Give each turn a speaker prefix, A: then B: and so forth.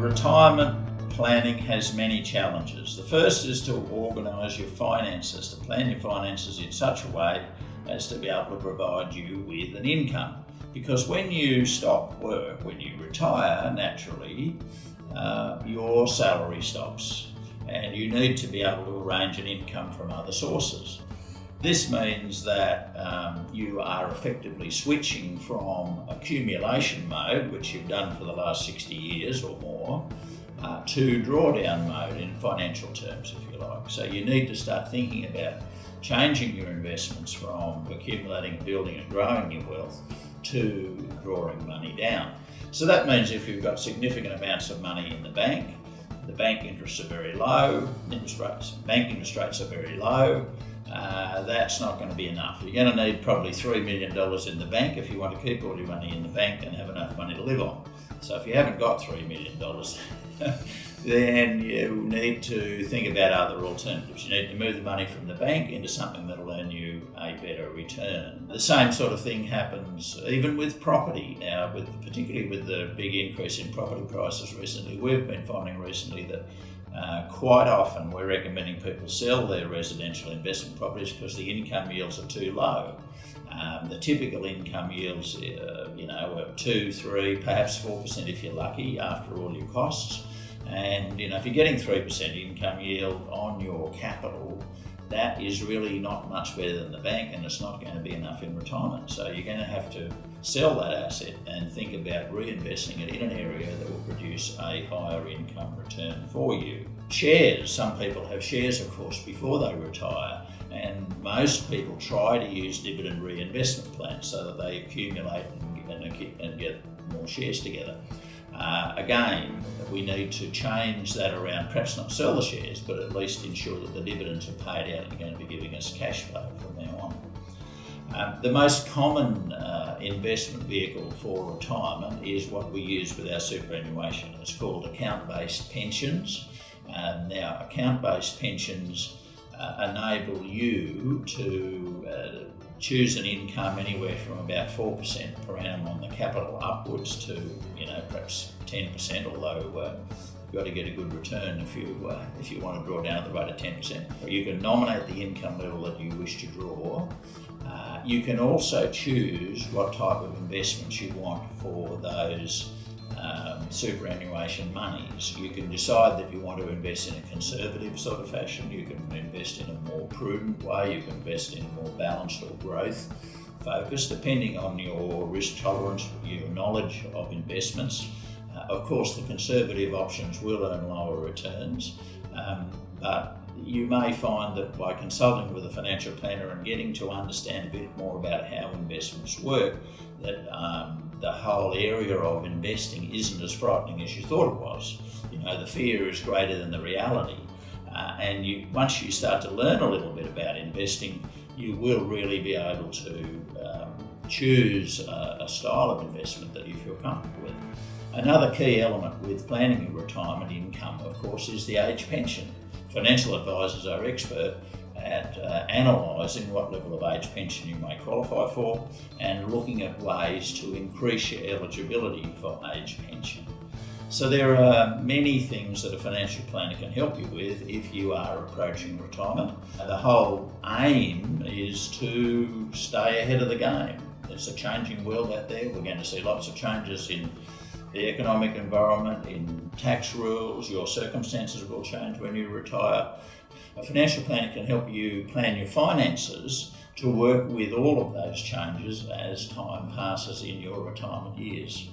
A: Retirement planning has many challenges. The first is to organise your finances, to plan your finances in such a way as to be able to provide you with an income. Because when you stop work, when you retire, naturally, your salary stops and you need to be able to arrange an income from other sources. This means that you are effectively switching from accumulation mode, which you've done for the last 60 years or more, to drawdown mode in financial terms, if you like. So you need to start thinking about changing your investments from accumulating, building and growing your wealth to drawing money down. So that means if you've got significant amounts of money in the bank interests are very low, bank interest rates are very low, that's not going to be enough. You're going to need probably $3 million in the bank if you want to keep all your money in the bank and have enough money to live on. So if you haven't got $3 million, then you need to think about other alternatives. You need to move the money from the bank into something that'll earn you a better return. The same sort of thing happens even with property. Now, particularly with the big increase in property prices recently, we've been finding recently that quite often we're recommending people sell their residential investment properties because the income yields are too low. The typical income yields, are 2, 3, perhaps 4% if you're lucky after all your costs. And if you're getting 3% income yield on your capital, that is really not much better than the bank, and it's not going to be enough in retirement. So you're going to have to sell that asset and think about reinvesting it in an area that will produce a higher income return for you. Shares, some people have shares, of course, before they retire, and most people try to use dividend reinvestment plans so that they accumulate and get more shares together. Again, we need to change that around, perhaps not sell the shares, but at least ensure that the dividends are paid out and are going to be giving us cash flow from now on. The most common investment vehicle for retirement is what we use with our superannuation. It's called account-based pensions. Now, account-based pensions enable you to choose an income anywhere from about 4% per annum on the capital upwards to, perhaps 10%, although you've got to get a good return if you want to draw down at the rate of 10%. You can nominate the income level that you wish to draw. You can also choose what type of investments you want for those superannuation monies. You can decide that you want to invest in a conservative sort of fashion, you can invest in a more prudent way, you can invest in a more balanced or growth focus, depending on your risk tolerance, your knowledge of investments. Of course, the conservative options will earn lower returns, but you may find that by consulting with a financial planner and getting to understand a bit more about how investments work, that the whole area of investing isn't as frightening as you thought it was. The fear is greater than the reality. And once you start to learn a little bit about investing, you will really be able to choose a style of investment that you feel comfortable with. Another key element with planning your retirement income, of course, is the age pension. Financial advisors are expert at analysing what level of age pension you may qualify for and looking at ways to increase your eligibility for age pension. So there are many things that a financial planner can help you with if you are approaching retirement. The whole aim is to stay ahead of the game. It's a changing world out there. We're going to see lots of changes in the economic environment, in tax rules. Your circumstances will change when you retire. A financial planner can help you plan your finances to work with all of those changes as time passes in your retirement years.